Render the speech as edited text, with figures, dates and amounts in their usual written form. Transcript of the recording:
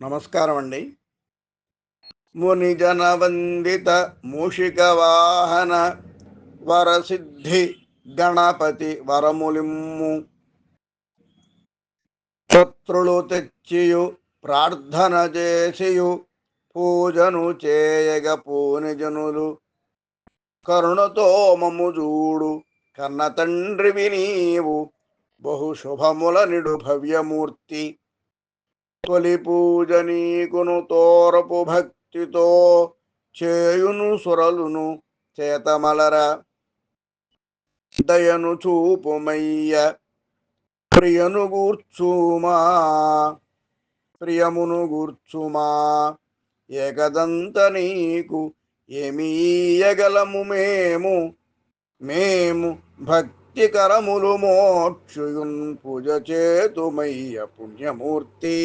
నమస్కారం అండి. మునిజన వందిత మూషిక వాహన వరసిద్ధి గణపతి వరములిమ్ము. శత్రులు తెచ్చియు ప్రార్థన చేసియు పూజను చేయగ పూనిజనులు. కరుణతో మము చూడు కన్న తండ్రివి నీవు, బహు శుభముల నిడు భవ్యమూర్తి. తొలి పూజ నీకును తోరపు భక్తితో చేయును సురలును చేతమలర. దయను చూపుమయ్య ప్రియను గూర్చుమా, ప్రియమును గూర్చుమా. ఏకదంత నీకు ఏమీయగలము మేము, మేము భక్తి కరములు మోక్షుయున్ పూజ చేతుమయ్య పుణ్యమూర్తి.